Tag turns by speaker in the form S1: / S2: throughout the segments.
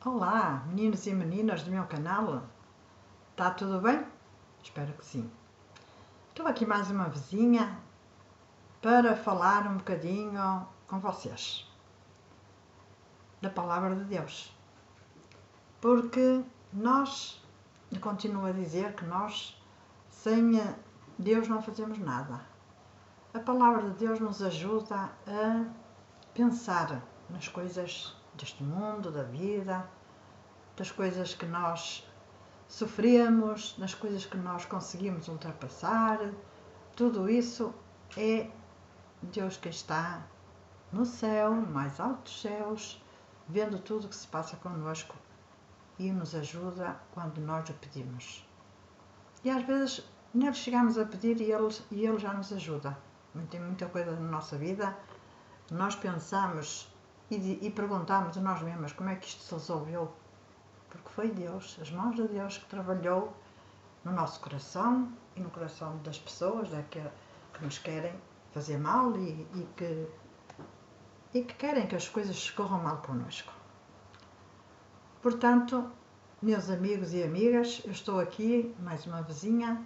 S1: Olá, meninos e meninas do meu canal. Está tudo bem? Espero que sim. Estou aqui mais uma vezinha para falar um bocadinho com vocês da Palavra de Deus. Porque eu continuo a dizer que nós, sem Deus, não fazemos nada. A Palavra de Deus nos ajuda a pensar nas coisas deste mundo, da vida, das coisas que nós sofremos, nas coisas que nós conseguimos ultrapassar. Tudo isso é Deus que está no céu, no mais alto dos céus, vendo tudo o que se passa connosco e nos ajuda quando nós o pedimos. E às vezes nós chegamos a pedir e Ele já nos ajuda. Tem muita coisa na nossa vida, nós pensamos e perguntamos a nós mesmos como é que isto se resolveu. Porque foi Deus, as mãos de Deus que trabalhou no nosso coração e no coração das pessoas que nos querem fazer mal e que querem que as coisas corram mal connosco. Portanto, meus amigos e amigas, eu estou aqui, mais uma vezinha,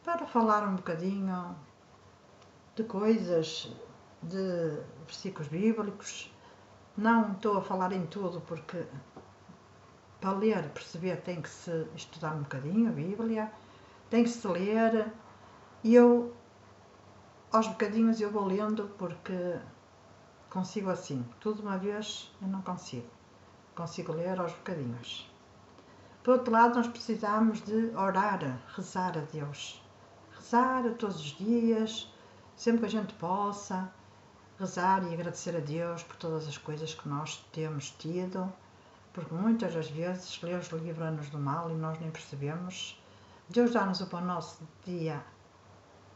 S1: para falar um bocadinho de coisas, de versículos bíblicos. Não estou a falar em tudo porque para ler, perceber, tem que se estudar um bocadinho a Bíblia, tem que se ler, e eu, aos bocadinhos, eu vou lendo porque consigo assim. Tudo de uma vez eu não consigo. Consigo ler aos bocadinhos. Por outro lado, nós precisamos de orar, rezar a Deus. Rezar todos os dias, sempre que a gente possa, rezar e agradecer a Deus por todas as coisas que nós temos tido, porque muitas das vezes Deus livra-nos do mal e nós nem percebemos. Deus dá-nos o pão nosso dia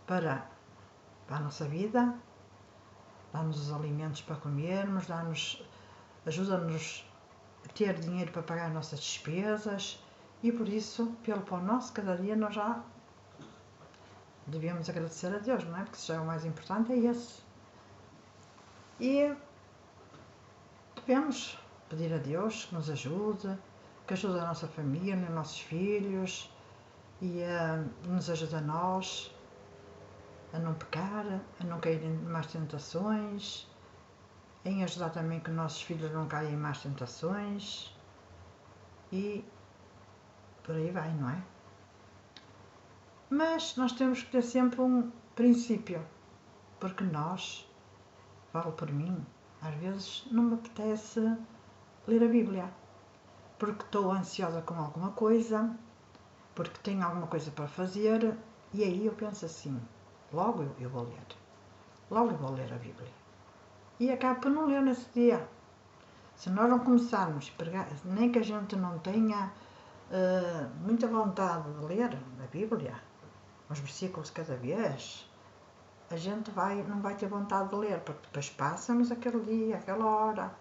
S1: para a nossa vida, dá-nos os alimentos para comermos, ajuda-nos a ter dinheiro para pagar as nossas despesas e por isso, pelo pão nosso, cada dia nós já devemos agradecer a Deus, não é? Porque se já é o mais importante é esse. E devemos pedir a Deus que nos ajude, que ajude a nossa família, os nossos filhos e nos ajude a nós a não pecar, a não cair em más tentações, em ajudar também que os nossos filhos não caiam em más tentações e por aí vai, não é? Mas nós temos que ter sempre um princípio, porque falo por mim, às vezes não me apetece ler a Bíblia, porque estou ansiosa com alguma coisa, porque tenho alguma coisa para fazer, e aí eu penso assim, logo eu vou ler. Logo eu vou ler a Bíblia. E acabo por não ler nesse dia. Se nós não começarmos, nem que a gente não tenha muita vontade de ler a Bíblia, os versículos cada vez, a gente não vai ter vontade de ler, porque depois passa-nos aquele dia, aquela hora,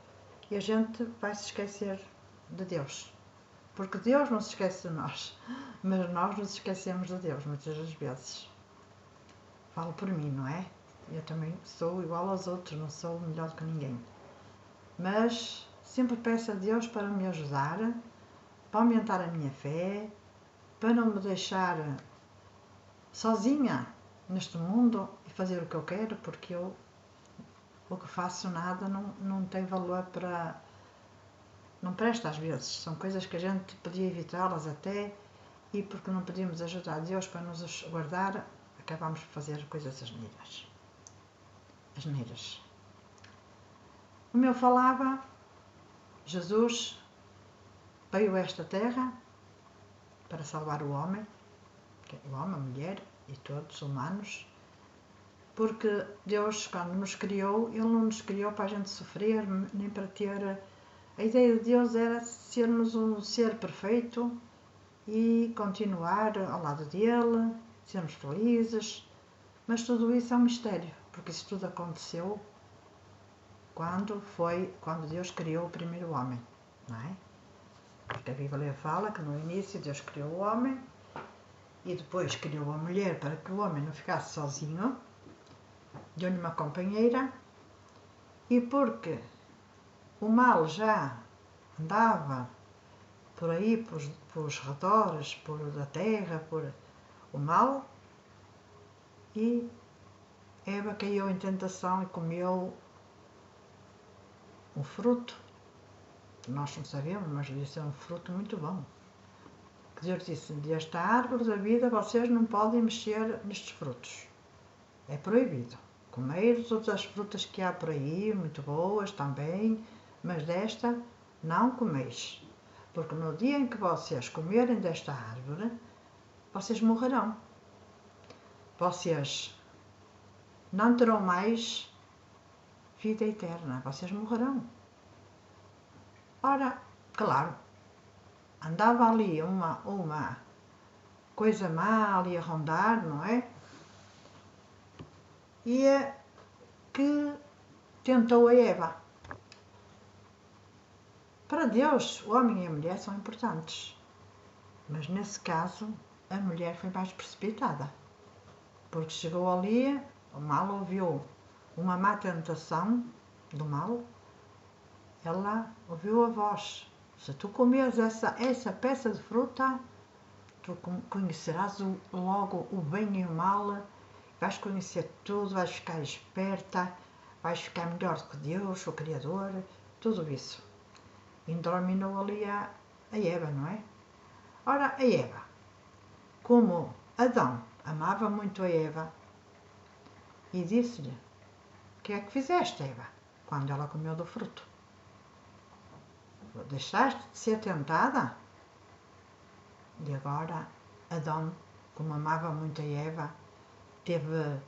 S1: e a gente vai se esquecer de Deus. Porque Deus não se esquece de nós, mas nós nos esquecemos de Deus muitas das vezes. Falo por mim, não é? Eu também sou igual aos outros, não sou melhor do que ninguém. Mas sempre peço a Deus para me ajudar, para aumentar a minha fé, para não me deixar sozinha neste mundo e fazer o que eu quero, porque o que faço nada não tem valor para... não presta às vezes. São coisas que a gente podia evitá-las até, e porque não podíamos ajudar a Deus para nos guardar, acabamos por fazer coisas asneiras. Como eu falava, Jesus veio a esta terra para salvar o homem, a mulher e todos os humanos, porque Deus, quando nos criou, Ele não nos criou para a gente sofrer, nem para ter... A ideia de Deus era sermos um ser perfeito e continuar ao lado dele, sermos felizes, mas tudo isso é um mistério, porque isso tudo aconteceu quando Deus criou o primeiro homem, não é? Porque a Bíblia fala que no início Deus criou o homem e depois criou a mulher para que o homem não ficasse sozinho, deu-lhe uma companheira, e porque o mal já andava por aí, pelos redores, por da terra, por o mal, e Eva caiu em tentação e comeu um fruto. Nós não sabemos, mas devia ser um fruto muito bom. Que Deus disse: desta árvore da vida vocês não podem mexer nestes frutos. É proibido. Comer todas as frutas que há por aí, muito boas também, mas desta não comeis. Porque no dia em que vocês comerem desta árvore, vocês morrerão. Vocês não terão mais vida eterna. Vocês morrerão. Ora, claro, andava ali uma coisa má ali a rondar, não é? E é que tentou a Eva. Para Deus, o homem e a mulher são importantes. Mas nesse caso, a mulher foi mais precipitada. Porque chegou ali, o mal ouviu uma má tentação do mal. Ela ouviu a voz. Se tu comeres essa peça de fruta, tu conhecerás logo o bem e o mal, vais conhecer tudo, vais ficar esperta, vais ficar melhor do que Deus, o Criador, tudo isso. E dominou ali a Eva, não é? Ora, a Eva, como Adão amava muito a Eva, e disse-lhe: o que é que fizeste, Eva, quando ela comeu do fruto? Deixaste de ser tentada? E agora Adão, como amava muito a Eva, teve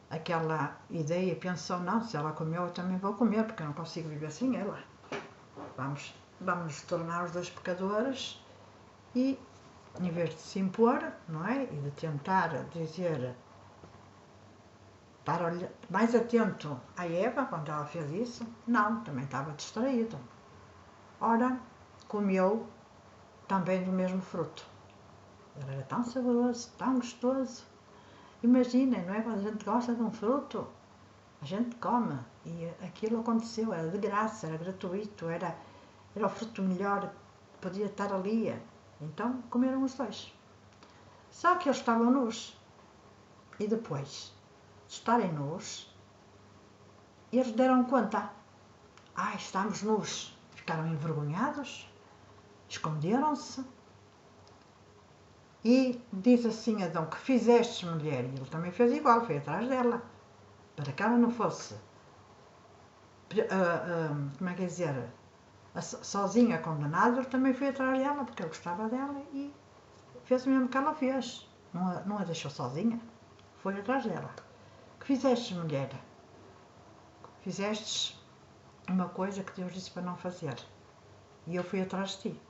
S1: aquela ideia, pensou: não, se ela comeu eu também vou comer, porque eu não consigo viver sem ela. Vamos nos tornar os dois pecadores, e em vez de se impor, não é? E de tentar dizer, estar mais atento à Eva quando ela fez isso, não, também estava distraído. Ora, comeu também do mesmo fruto. Ele era tão saboroso, tão gostoso. Imaginem, não é? Quando a gente gosta de um fruto, a gente come. E aquilo aconteceu, era de graça, era gratuito, era o fruto melhor que podia estar ali. Então comeram os dois. Só que eles estavam nus. E depois de estarem nus, eles deram conta. Estamos nus. Ficaram envergonhados, esconderam-se. E diz assim Adão: que fizeste, mulher? E ele também fez igual, foi atrás dela. Para que ela não fosse, como é que é dizer, sozinha condenada, ele também foi atrás dela, porque ele gostava dela e fez o mesmo que ela fez. Não a deixou sozinha, foi atrás dela. Que fizeste, mulher? Fizestes uma coisa que Deus disse para não fazer. E eu fui atrás de ti.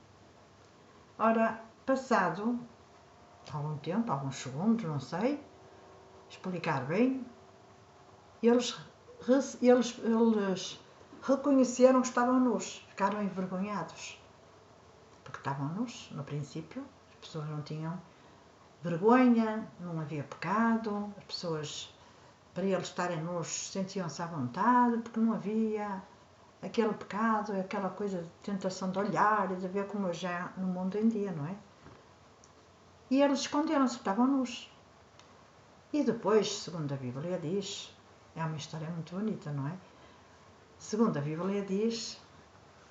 S1: Ora, passado algum tempo, alguns segundos, não sei explicar bem, eles reconheceram que estavam nus, ficaram envergonhados. Porque estavam nus, no princípio, as pessoas não tinham vergonha, não havia pecado, as pessoas, para eles estarem nus, sentiam-se à vontade, porque não havia aquele pecado, aquela coisa de tentação de olhar e de ver como já no mundo em dia, não é? E eles esconderam-se, estavam nus. E depois, segundo a Bíblia diz, é uma história muito bonita, não é? Segundo a Bíblia diz,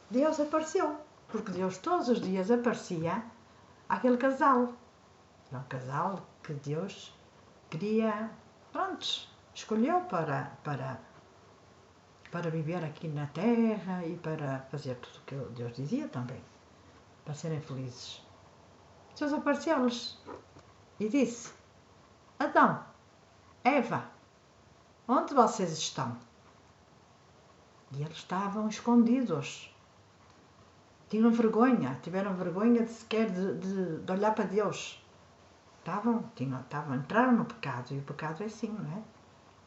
S1: Deus apareceu, porque Deus todos os dias aparecia àquele casal. É um casal que Deus queria, escolheu para viver aqui na terra e para fazer tudo o que Deus dizia também, para serem felizes. Deus apareceu-lhes e disse: Adão, Eva, onde vocês estão? E eles estavam escondidos. Tiveram vergonha de sequer de olhar para Deus. Entraram no pecado, e o pecado é assim, não é?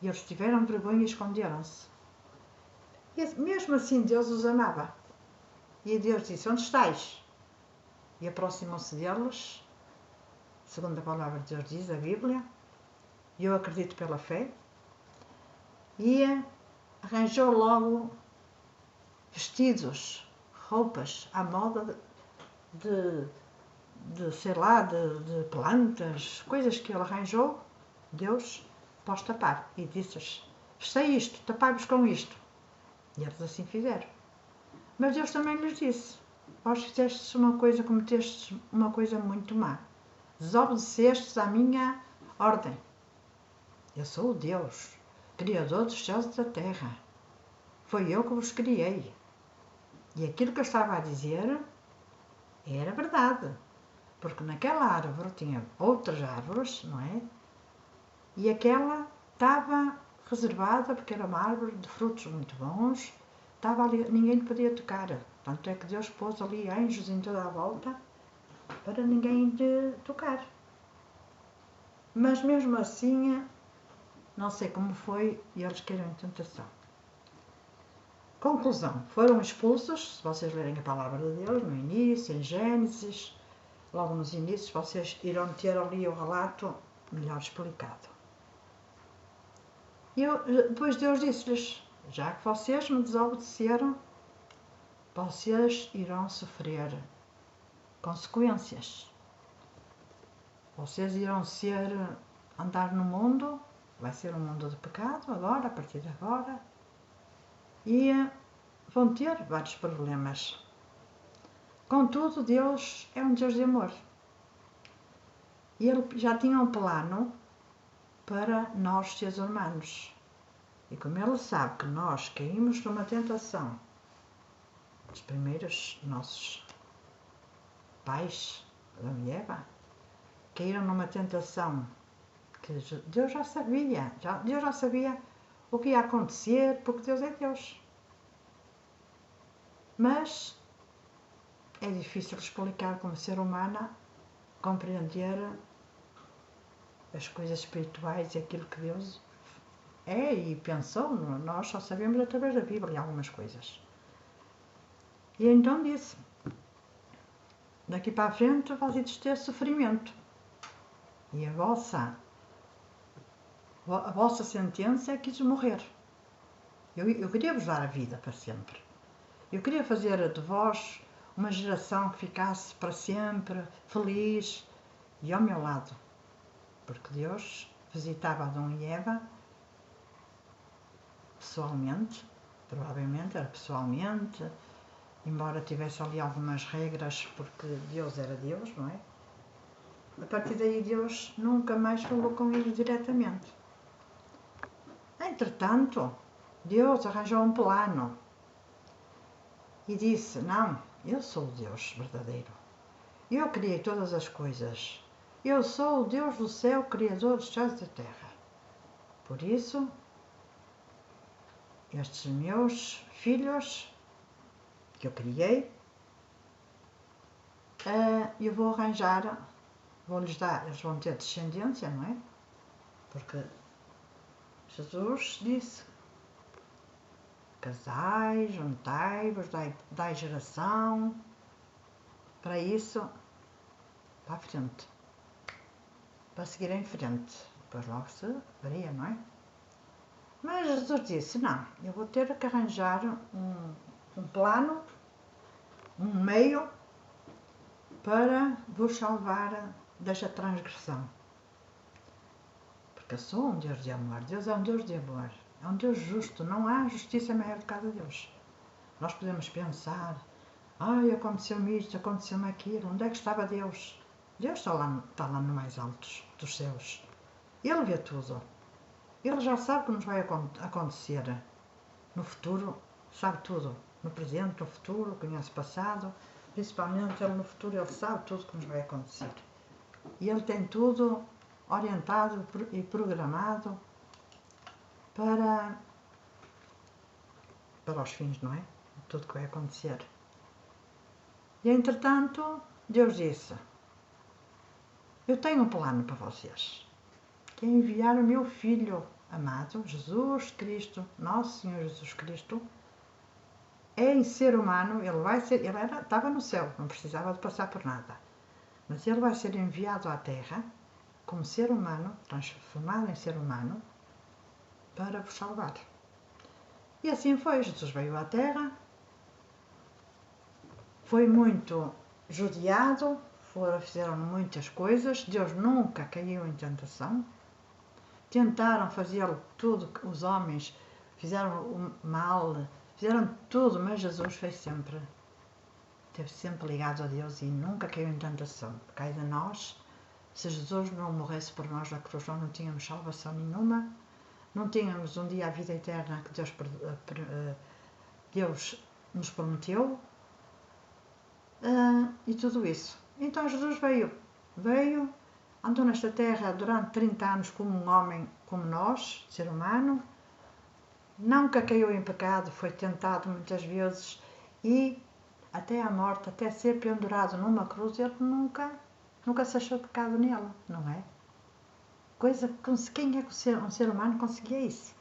S1: E eles tiveram vergonha e esconderam-se. E mesmo assim Deus os amava. E Deus disse: onde estáis? E aproximam-se deles, segundo a palavra de Deus diz, a Bíblia, e eu acredito pela fé, e arranjou logo vestidos, roupas à moda sei lá, de plantas, coisas que ele arranjou, Deus pode tapar. E disse-lhes, sei isto, tapai-vos com isto. E eles assim fizeram. Mas Deus também lhes disse, vós fizestes uma coisa, cometestes uma coisa muito má. Desobedecestes à minha ordem. Eu sou o Deus, Criador dos céus e da terra. Foi eu que vos criei. E aquilo que eu estava a dizer era verdade. Porque naquela árvore tinha outras árvores, não é? E aquela estava reservada, porque era uma árvore de frutos muito bons, estava ali, ninguém podia tocar. Tanto é que Deus pôs ali anjos em toda a volta para ninguém lhe tocar. Mas mesmo assim, não sei como foi, e eles caíram em tentação. Conclusão, foram expulsos, se vocês lerem a palavra de Deus, no início, em Gênesis, logo nos inícios, vocês irão ter ali o relato melhor explicado. E depois Deus disse-lhes, já que vocês me desobedeceram, vocês irão sofrer consequências. Vocês irão andar no mundo, vai ser um mundo de pecado agora, a partir de agora, e vão ter vários problemas. Contudo, Deus é um Deus de amor. E Ele já tinha um plano para nós, seres humanos. E como Ele sabe que nós caímos numa tentação, os primeiros nossos pais, Adão e Eva, caíram numa tentação que Deus já sabia. Deus já sabia o que ia acontecer, porque Deus é Deus. Mas é difícil explicar como ser humano, compreender as coisas espirituais e aquilo que Deus é e pensou. Nós só sabemos através da Bíblia algumas coisas. E então disse, daqui para a frente vais ter sofrimento. E a vossa sentença é que de morrer. Eu queria vos dar a vida para sempre. Eu queria fazer de vós uma geração que ficasse para sempre feliz e ao meu lado. Porque Deus visitava Adão e Eva pessoalmente, provavelmente era pessoalmente, embora tivesse ali algumas regras, porque Deus era Deus, não é? A partir daí Deus nunca mais falou com eles diretamente. Entretanto, Deus arranjou um plano e disse, não, eu sou o Deus verdadeiro. Eu criei todas as coisas. Eu sou o Deus do céu, Criador dos céus e da terra. Por isso, estes meus filhos que eu criei, eu vou arranjar, vou-lhes dar, eles vão ter descendência, não é? Porque Jesus disse, casai, juntai-vos, dai geração, para isso, para a frente, para seguir em frente, depois logo se varia, não é? Mas Jesus disse, não, eu vou ter que arranjar um plano, um meio para vos salvar desta transgressão. Porque eu sou um Deus de amor, Deus é um Deus de amor, é um Deus justo, não há justiça maior do que a de Deus. Nós podemos pensar, aconteceu-me isto, aconteceu-me aquilo, onde é que estava Deus? Deus está lá no mais alto dos céus. Ele vê tudo. Ele já sabe o que nos vai acontecer no futuro, sabe tudo. No presente, no futuro, conhece o passado. Principalmente ele no futuro, ele sabe tudo o que nos vai acontecer. E ele tem tudo orientado e programado para os fins, não é? Tudo que vai acontecer. E entretanto, Deus disse, eu tenho um plano para vocês, que é enviar o meu Filho amado, Jesus Cristo, nosso Senhor Jesus Cristo, em ser humano, estava no céu, não precisava de passar por nada, mas ele vai ser enviado à Terra, como ser humano, transformado em ser humano, para vos salvar. E assim foi, Jesus veio à Terra, foi muito judiado, fizeram muitas coisas, Deus nunca caiu em tentação, tentaram fazê-lo tudo, os homens fizeram o mal, fizeram tudo, mas Jesus esteve sempre ligado a Deus e nunca caiu em tentação. Cai de nós, se Jesus não morresse por nós na cruz, nós não tínhamos salvação nenhuma, não tínhamos um dia a vida eterna que Deus nos prometeu, e tudo isso. Então Jesus veio, andou nesta terra durante 30 anos como um homem como nós, ser humano, nunca caiu em pecado, foi tentado muitas vezes e até à morte, até ser pendurado numa cruz, ele nunca se achou pecado nele, não é? Coisa que quem é que um ser humano conseguia isso?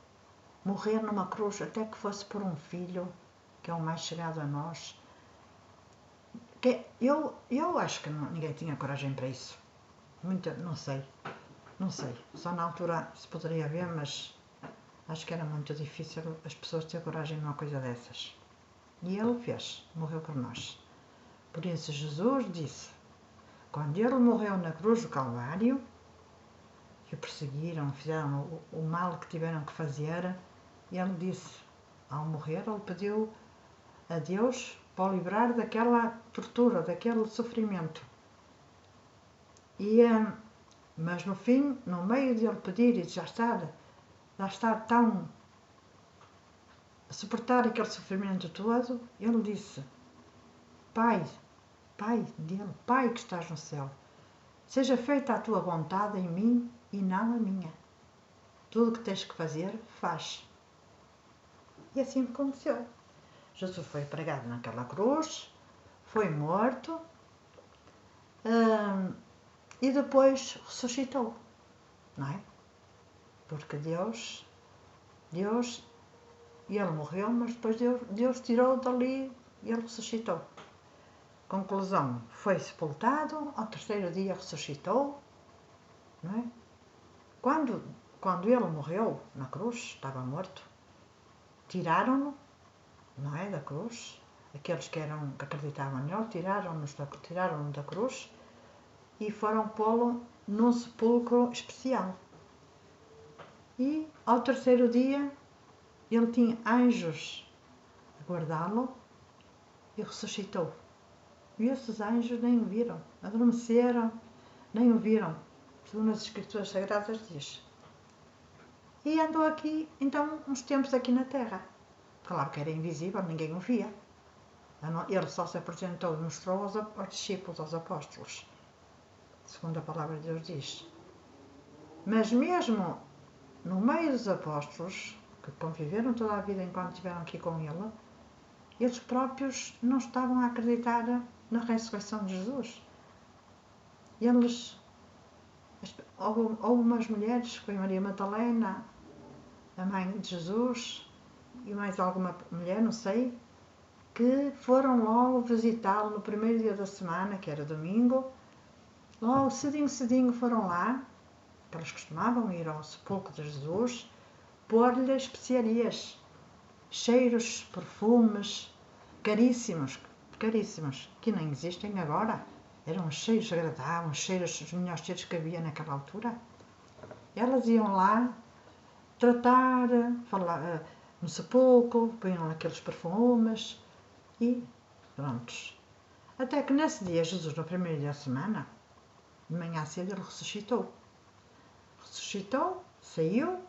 S1: Morrer numa cruz, até que fosse por um filho, que é o mais chegado a nós. Eu acho que ninguém tinha coragem para isso. Não sei. Só na altura se poderia ver, mas acho que era muito difícil as pessoas terem coragem numa coisa dessas. E ele fez, morreu por nós. Por isso Jesus disse, quando ele morreu na cruz do Calvário, que o perseguiram, fizeram o mal que tiveram que fazer, ele disse, ao morrer, ele pediu a Deus para o livrar daquela tortura, daquele sofrimento. Mas no fim, no meio de ele pedir e de já estar tão a suportar aquele sofrimento todo, ele disse, Pai que estás no céu, seja feita a tua vontade em mim e não a minha. Tudo o que tens que fazer, faz. E assim aconteceu. Jesus foi pregado naquela cruz, foi morto e depois ressuscitou, não é? Porque Deus, ele morreu, mas depois Deus tirou dali e ele ressuscitou. Conclusão, foi sepultado, ao terceiro dia ressuscitou, não é? Quando ele morreu na cruz, estava morto, tiraram-no, não é, da cruz, aqueles que acreditavam nele, tiraram-no da cruz e foram pô-lo num sepulcro especial. E ao terceiro dia ele tinha anjos a guardá-lo e ressuscitou. E esses anjos nem o viram, adormeceram, nem o viram, segundo as Escrituras Sagradas diz. E andou aqui, então, uns tempos aqui na Terra. Claro que era invisível, ninguém o via. Ele só se apresentou e mostrou aos discípulos, aos apóstolos, segundo a palavra de Deus diz. Mas mesmo no meio dos apóstolos, que conviveram toda a vida enquanto estiveram aqui com ele, eles próprios não estavam a acreditar na ressurreição de Jesus. Houve umas mulheres, foi Maria Madalena, a mãe de Jesus, e mais alguma mulher, não sei, que foram logo visitá-lo no primeiro dia da semana, que era domingo. Logo, cedinho foram lá, que eles costumavam ir ao sepulcro de Jesus, pôr-lhe especiarias, cheiros, perfumes, caríssimos, que nem existem agora. Eram cheiros agradáveis, os melhores cheiros que havia naquela altura. Elas iam lá tratar, falar no sepulcro, punham aqueles perfumes e prontos. Até que nesse dia, Jesus, no primeiro dia da semana, de manhã cedo, ele ressuscitou. Saiu,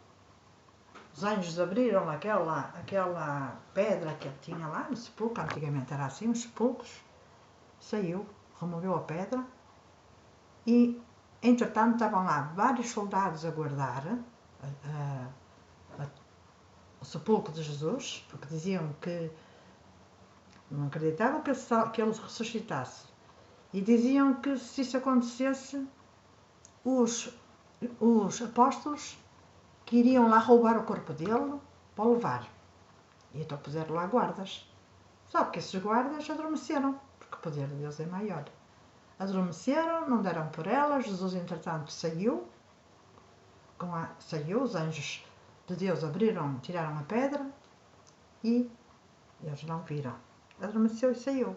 S1: os anjos abriram aquela pedra que ele tinha lá no sepulcro, antigamente era assim, os sepulcros, saiu, removeu a pedra e, entretanto, estavam lá vários soldados a guardar o sepulcro de Jesus, porque diziam que não acreditavam que ele ressuscitasse. E diziam que se isso acontecesse, os apóstolos que iriam lá roubar o corpo dele para o levar. E então puseram lá guardas. Só que esses guardas adormeceram, porque o poder de Deus é maior. Adormeceram, não deram por elas. Jesus, entretanto, saiu, os anjos de Deus abriram, tiraram a pedra e eles não viram. Adormeceu e saiu.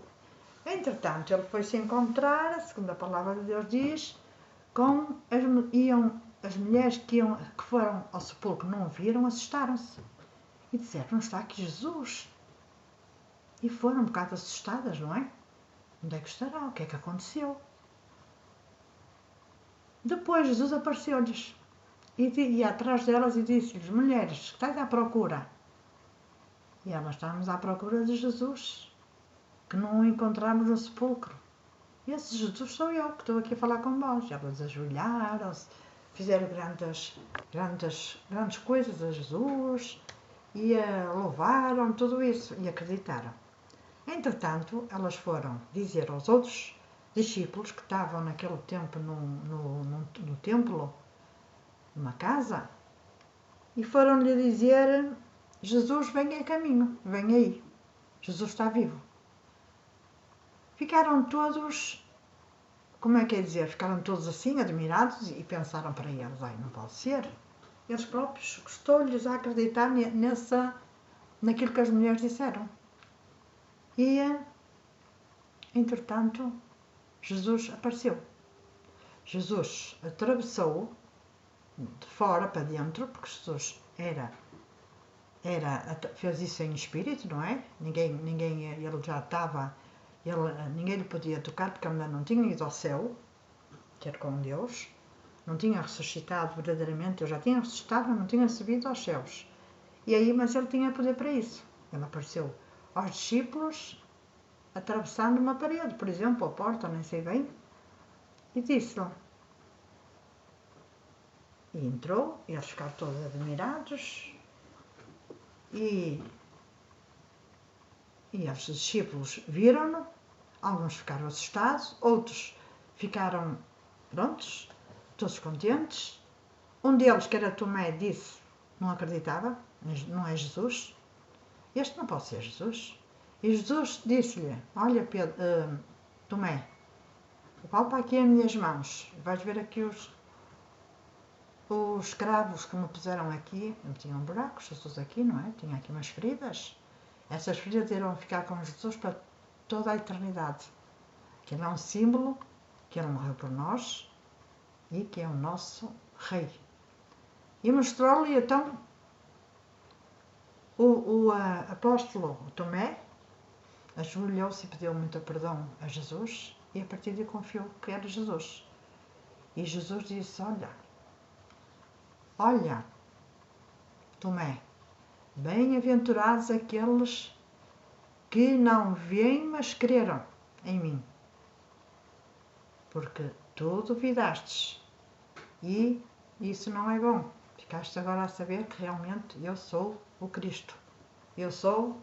S1: Entretanto, ele foi se encontrar, segundo a palavra de Deus diz, com as mulheres que foram ao sepulcro, não o viram, assustaram-se. E disseram, não está aqui Jesus? E foram um bocado assustadas, não é? Onde é que estará? O que é que aconteceu? Depois Jesus apareceu-lhes e ia atrás delas e disse-lhes, mulheres, estáis à procura? E elas, estávamos à procura de Jesus, que não o encontramos no sepulcro. E esse Jesus sou eu, que estou aqui a falar com vós. Elas ajoelharam-se, fizeram grandes coisas a Jesus e louvaram tudo isso e acreditaram. Entretanto, elas foram dizer aos outros discípulos que estavam naquele tempo no templo, numa casa, e foram-lhe dizer, Jesus vem a caminho, vem aí, Jesus está vivo. Ficaram todos, como é que é dizer, ficaram todos assim, admirados e pensaram para eles, ai, não pode ser. Eles próprios custou-lhes a acreditar naquilo que as mulheres disseram. E, entretanto, Jesus apareceu. Jesus atravessou de fora para dentro, porque Jesus fez isso em espírito, não é? Ele já estava, ninguém lhe podia tocar porque ele ainda não tinha ido ao céu, ter com Deus, não tinha ressuscitado verdadeiramente, eu já tinha ressuscitado, mas não tinha subido aos céus. Mas ele tinha poder para isso. Ele apareceu aos discípulos atravessando uma parede, por exemplo, a porta, nem sei bem, e disse-lhe. E entrou, e eles ficaram todos admirados, e os discípulos viram-no, alguns ficaram assustados, outros ficaram prontos, todos contentes. Um deles, que era Tomé, disse, não acreditava, não é Jesus, este não pode ser Jesus. E Jesus disse-lhe, olha Pedro, Tomé, palpa aqui as minhas mãos, vais ver aqui os cravos que me puseram aqui, não tinham buracos, Jesus aqui, não é? Tinha aqui umas feridas. Essas feridas irão ficar com Jesus para toda a eternidade. Que ele é um símbolo, que ele morreu por nós e que é o nosso Rei. E mostrou-lhe então o apóstolo Tomé, ajoelhou-se e pediu muito perdão a Jesus e a partir daí confiou que era Jesus. E Jesus disse, olha, Tomé, bem-aventurados aqueles que não veem, mas creram em mim. Porque tu duvidastes e isso não é bom. Ficaste agora a saber que realmente eu sou o Cristo. Eu sou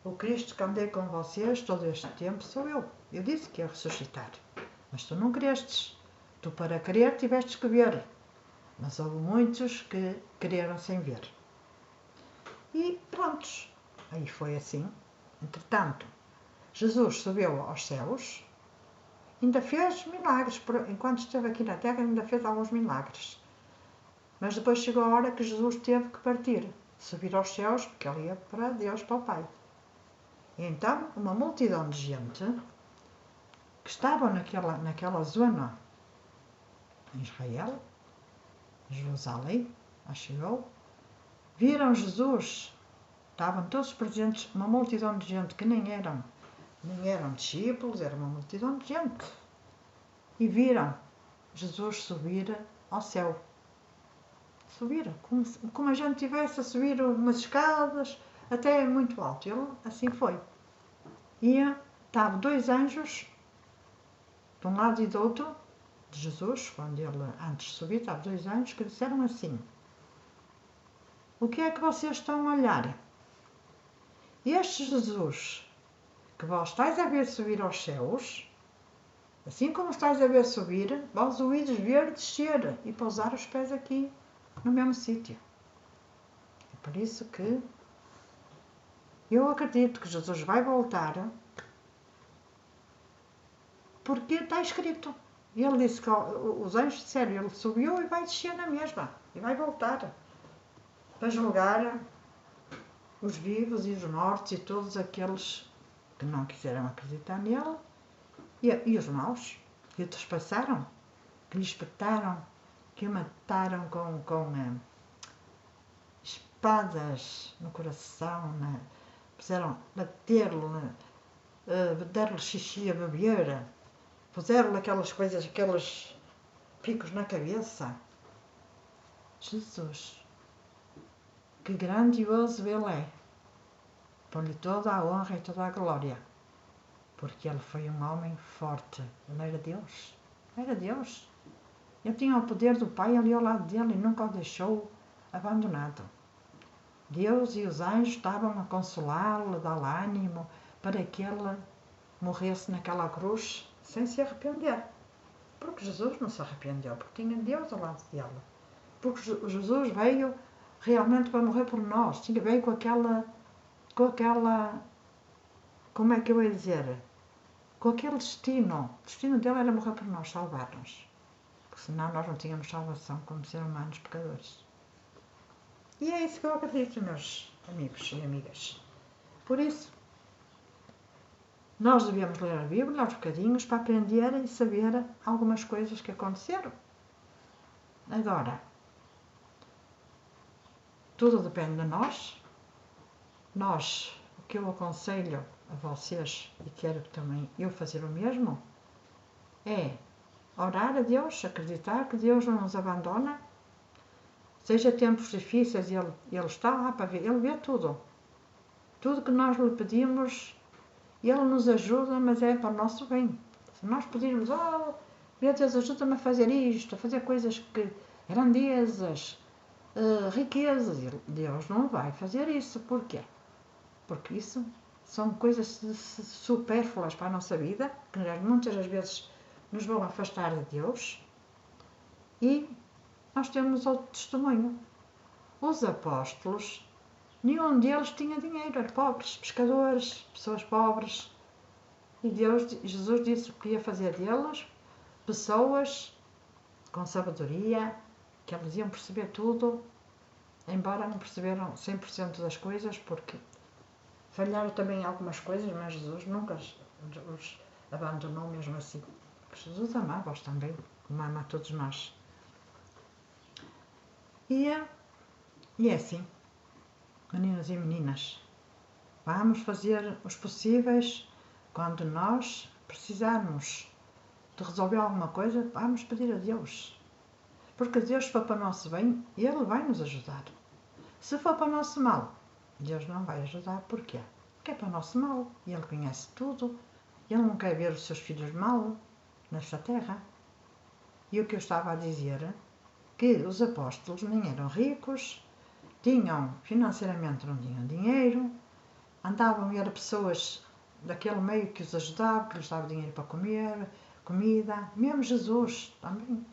S1: o Cristo que andei com vocês todo este tempo, sou eu. Eu disse que ia ressuscitar. Mas tu não crestes. Tu para crer tiveste que ver. Mas houve muitos que creram sem ver. E prontos. Aí foi assim. Entretanto, Jesus subiu aos céus, ainda fez milagres. Enquanto esteve aqui na terra, ainda fez alguns milagres. Mas depois chegou a hora que Jesus teve que partir, subir aos céus, porque ele ia para Deus, para o Pai. E então, uma multidão de gente que estava naquela zona, em Israel, Jerusalém, acho eu, viram Jesus, estavam todos presentes, uma multidão de gente que nem eram discípulos, era uma multidão de gente. E viram Jesus subir ao céu. Subir, como a gente tivesse a subir umas escadas, até muito alto. Ele assim foi. E estavam dois anjos, de um lado e do outro, de Jesus, quando ele antes de subir, estavam dois anjos que disseram assim: o que é que vocês estão a olhar? Este Jesus que vós estáis a ver subir aos céus, assim como estáis a ver subir, vós o ides ver descer e pousar os pés aqui no mesmo sítio. É por isso que eu acredito que Jesus vai voltar, porque está escrito. Ele disse que os anjos disseram, ele subiu e vai descer na mesma, e vai voltar para julgar os vivos e os mortos e todos aqueles que não quiseram acreditar nele, e os maus que o trespassaram, que lhe espetaram, que o mataram com espadas no coração, puseram bater-lhe, dar-lhe xixi a beber, puseram-lhe aquelas coisas, aqueles picos na cabeça. Jesus, que grandioso ele é! Põe-lhe toda a honra e toda a glória, porque ele foi um homem forte. Ele era Deus. Era Deus. Ele tinha o poder do Pai ali ao lado dele e nunca o deixou abandonado. Deus e os anjos estavam a consolá-lo, a dar-lhe ânimo para que ele morresse naquela cruz sem se arrepender. Porque Jesus não se arrependeu, porque tinha Deus ao lado dele. Porque Jesus veio realmente para morrer por nós. Veio com aquela, como é que eu ia dizer? Com aquele destino. O destino dele era morrer por nós, salvar-nos. Porque senão nós não tínhamos salvação como seres humanos pecadores. E é isso que eu acredito, meus amigos e amigas. Por isso, nós devemos ler a Bíblia aos bocadinhos para aprender e saber algumas coisas que aconteceram. Agora, tudo depende de nós. O que eu aconselho a vocês, e quero também eu fazer o mesmo, é orar a Deus, acreditar que Deus não nos abandona. Seja tempos difíceis, Ele está lá para ver, Ele vê tudo. Tudo que nós lhe pedimos, Ele nos ajuda, mas é para o nosso bem. Se nós pedirmos, meu Deus, ajuda-me a fazer isto, a fazer coisas grandezas, riquezas, Deus não vai fazer isso. Porquê? Porque isso são coisas supérfluas para a nossa vida, que muitas das vezes nos vão afastar de Deus. E nós temos outro testemunho. Os apóstolos, nenhum deles tinha dinheiro, eram pobres, pescadores, pessoas pobres. E Jesus disse que ia fazer deles pessoas com sabedoria, que eles iam perceber tudo, embora não perceberam 100% das coisas, porque falharam também algumas coisas, mas Jesus nunca os abandonou mesmo assim. Jesus amava-os também, como ama a todos nós. E é assim, meninos e meninas, vamos fazer os possíveis. Quando nós precisarmos de resolver alguma coisa, vamos pedir a Deus. Porque Deus, se for para o nosso bem, Ele vai nos ajudar. Se for para o nosso mal, Deus não vai ajudar. Porquê? Porque é para o nosso mal. Ele conhece tudo. Ele não quer ver os seus filhos mal nesta terra. E o que eu estava a dizer, que os apóstolos nem eram ricos, financeiramente não tinham dinheiro, andavam e eram pessoas daquele meio que os ajudava, que lhes dava dinheiro para comer, comida. Mesmo Jesus também.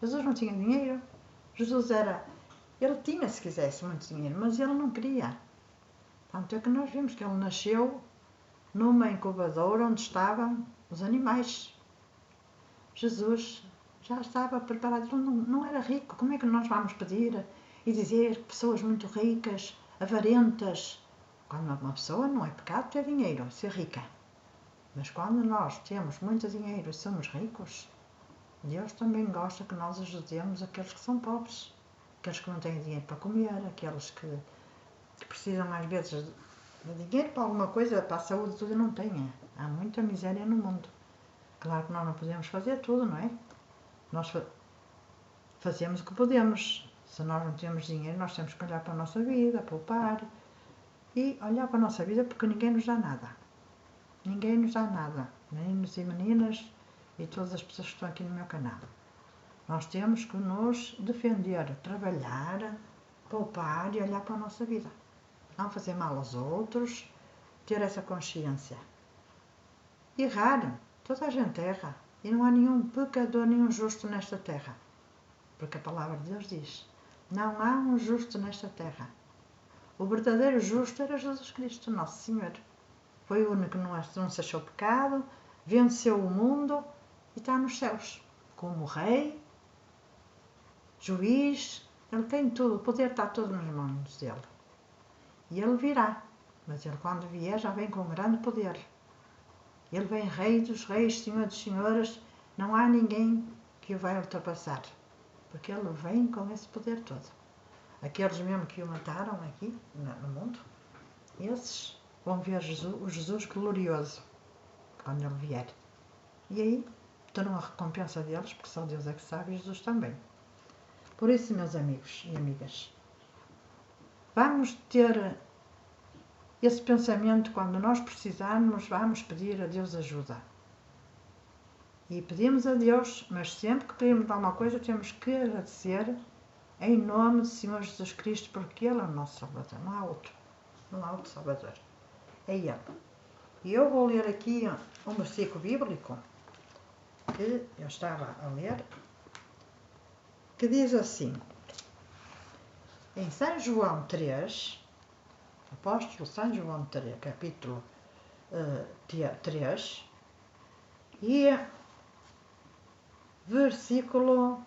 S1: Jesus não tinha dinheiro. Ele tinha, se quisesse, muito dinheiro, mas ele não queria. Tanto é que nós vimos que ele nasceu numa incubadora onde estavam os animais. Jesus já estava preparado, ele não era rico. Como é que nós vamos pedir e dizer que pessoas muito ricas, avarentas, quando uma pessoa não é pecado ter dinheiro, ser rica. Mas quando nós temos muito dinheiro e somos ricos, Deus também gosta que nós ajudemos aqueles que são pobres, aqueles que não têm dinheiro para comer, aqueles que precisam às vezes de dinheiro para alguma coisa, para a saúde, tudo, e não têm. Há muita miséria no mundo. Claro que nós não podemos fazer tudo, não é? Nós fazemos o que podemos. Se nós não temos dinheiro, nós temos que olhar para a nossa vida, poupar e olhar para a nossa vida, porque ninguém nos dá nada. Ninguém nos dá nada. Meninos e meninas e todas as pessoas que estão aqui no meu canal. Nós temos que nos defender, trabalhar, poupar e olhar para a nossa vida. Não fazer mal aos outros, ter essa consciência. Errar, toda a gente erra. E não há nenhum pecador, nenhum justo nesta terra. Porque a palavra de Deus diz, não há um justo nesta terra. O verdadeiro justo era Jesus Cristo, nosso Senhor. Foi o único que não se achou pecado, venceu o mundo e está nos céus. Como rei, juiz, ele tem tudo, o poder está todo nas mãos dele. E ele virá, mas ele quando vier já vem com grande poder. Ele vem Rei dos Reis, Senhor dos Senhores. Não há ninguém que o vai ultrapassar. Porque ele vem com esse poder todo. Aqueles mesmo que o mataram aqui no mundo, esses vão ver o Jesus glorioso quando ele vier. E aí terão a recompensa deles, porque só Deus é que sabe e Jesus também. Por isso, meus amigos e amigas, vamos ter esse pensamento quando nós precisarmos, vamos pedir a Deus ajuda. E pedimos a Deus, mas sempre que pedimos alguma coisa temos que agradecer em nome do Senhor Jesus Cristo, porque Ele é o nosso Salvador, não há outro Salvador, é Ele. E eu vou ler aqui um versículo bíblico que eu estava a ler, que diz assim, em São João 3, apóstolo São João 3, capítulo 3, e versículo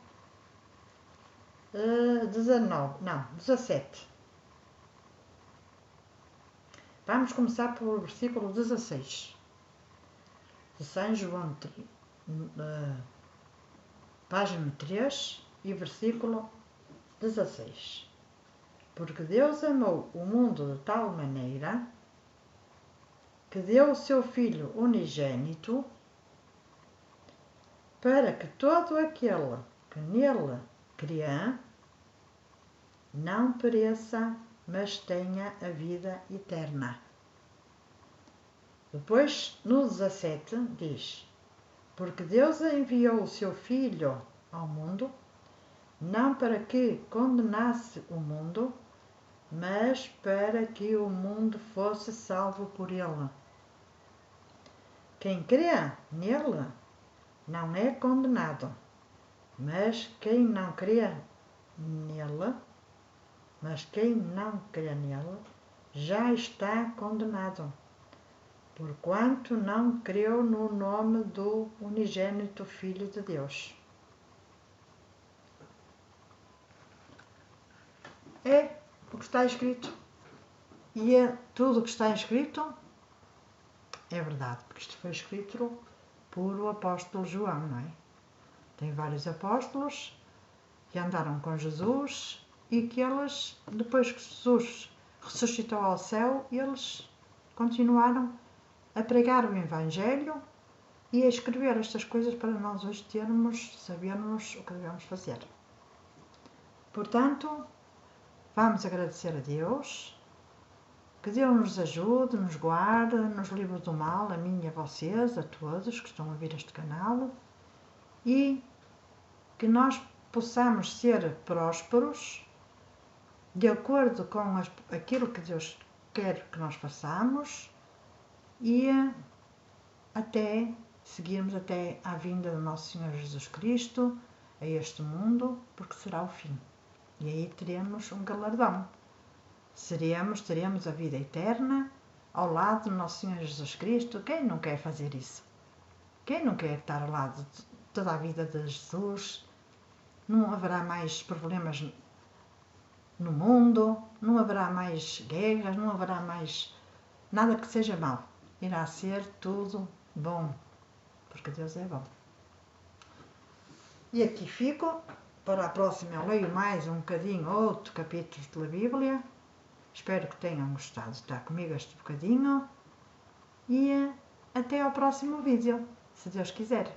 S1: 17. Vamos começar pelo versículo 16 de São João, página 3 e versículo 16. Porque Deus amou o mundo de tal maneira que deu o seu Filho unigênito para que todo aquele que nele crê não pereça, mas tenha a vida eterna. Depois, no 17, diz, porque Deus enviou o seu Filho ao mundo, não para que condenasse o mundo, mas para que o mundo fosse salvo por ele. Quem crê nele não é condenado, mas quem não crê nele, já está condenado, porquanto não creu no nome do unigênito Filho de Deus. É o que está escrito. E tudo o que está escrito é verdade, porque isto foi escrito por o apóstolo João, não é? Tem vários apóstolos que andaram com Jesus e que eles, depois que Jesus ressuscitou ao céu, eles continuaram a pregar o Evangelho e a escrever estas coisas para nós hoje sabermos o que devemos fazer. Portanto, vamos agradecer a Deus, que Deus nos ajude, nos guarde, nos livre do mal, a mim e a vocês, a todos que estão a ouvir este canal, e que nós possamos ser prósperos de acordo com aquilo que Deus quer que nós façamos e até seguirmos até à vinda do nosso Senhor Jesus Cristo a este mundo, porque será o fim. E aí teremos um galardão. Teremos a vida eterna ao lado do nosso Senhor Jesus Cristo. Quem não quer fazer isso? Quem não quer estar ao lado de toda a vida de Jesus? Não haverá mais problemas no mundo, não haverá mais guerras, não haverá mais nada que seja mau. Irá ser tudo bom, porque Deus é bom. E aqui fico. Para a próxima eu leio mais um bocadinho outro capítulo da Bíblia. Espero que tenham gostado de estar comigo este bocadinho. E até ao próximo vídeo, se Deus quiser.